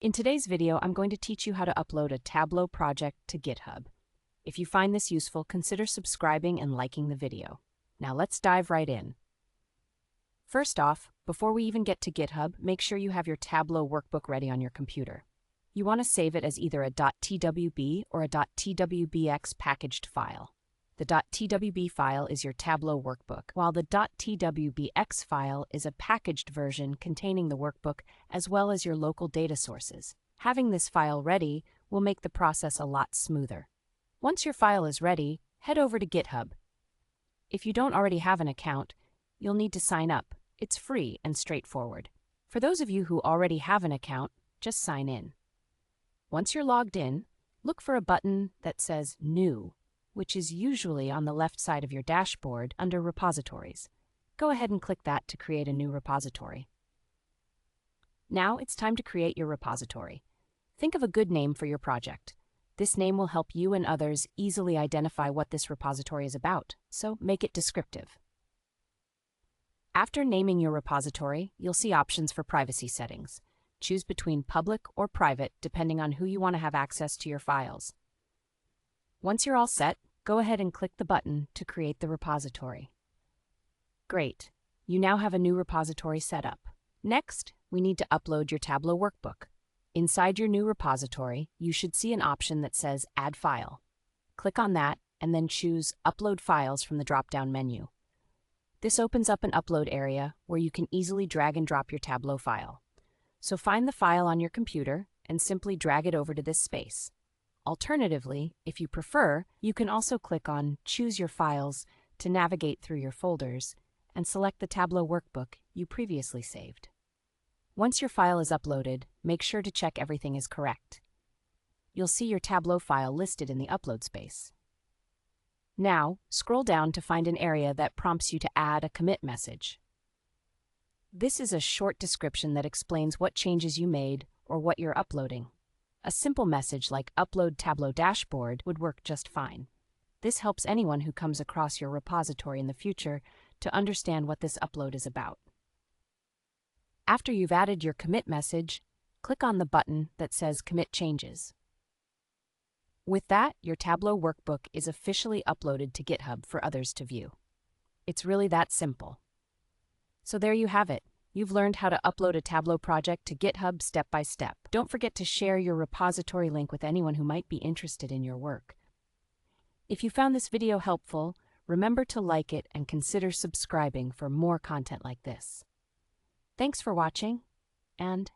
In today's video, I'm going to teach you how to upload a Tableau project to GitHub. If you find this useful, consider subscribing and liking the video. Now let's dive right in. First off, before we even get to GitHub, make sure you have your Tableau workbook ready on your computer. You want to save it as either a .twb or a .twbx packaged file. The .twb file is your Tableau workbook, while the .twbx file is a packaged version containing the workbook as well as your local data sources. Having this file ready will make the process a lot smoother. Once your file is ready, head over to GitHub. If you don't already have an account, you'll need to sign up. It's free and straightforward. For those of you who already have an account, just sign in. Once you're logged in, look for a button that says New, which is usually on the left side of your dashboard under Repositories. Go ahead and click that to create a new repository. Now it's time to create your repository. Think of a good name for your project. This name will help you and others easily identify what this repository is about, so make it descriptive. After naming your repository, you'll see options for privacy settings. Choose between public or private depending on who you want to have access to your files. Once you're all set, go ahead and click the button to create the repository. Great, you now have a new repository set up. Next, we need to upload your Tableau workbook. Inside your new repository, you should see an option that says Add File. Click on that and then choose Upload Files from the drop-down menu. This opens up an upload area where you can easily drag and drop your Tableau file. So find the file on your computer and simply drag it over to this space. Alternatively, if you prefer, you can also click on Choose Your Files to navigate through your folders and select the Tableau workbook you previously saved. Once your file is uploaded, make sure to check everything is correct. You'll see your Tableau file listed in the upload space. Now, scroll down to find an area that prompts you to add a commit message. This is a short description that explains what changes you made or what you're uploading. A simple message like Upload Tableau Dashboard would work just fine. This helps anyone who comes across your repository in the future to understand what this upload is about. After you've added your commit message, click on the button that says Commit Changes. With that, your Tableau workbook is officially uploaded to GitHub for others to view. It's really that simple. So there you have it. You've learned how to upload a Tableau project to GitHub step by step. Don't forget to share your repository link with anyone who might be interested in your work. If you found this video helpful, remember to like it and consider subscribing for more content like this. Thanks for watching, and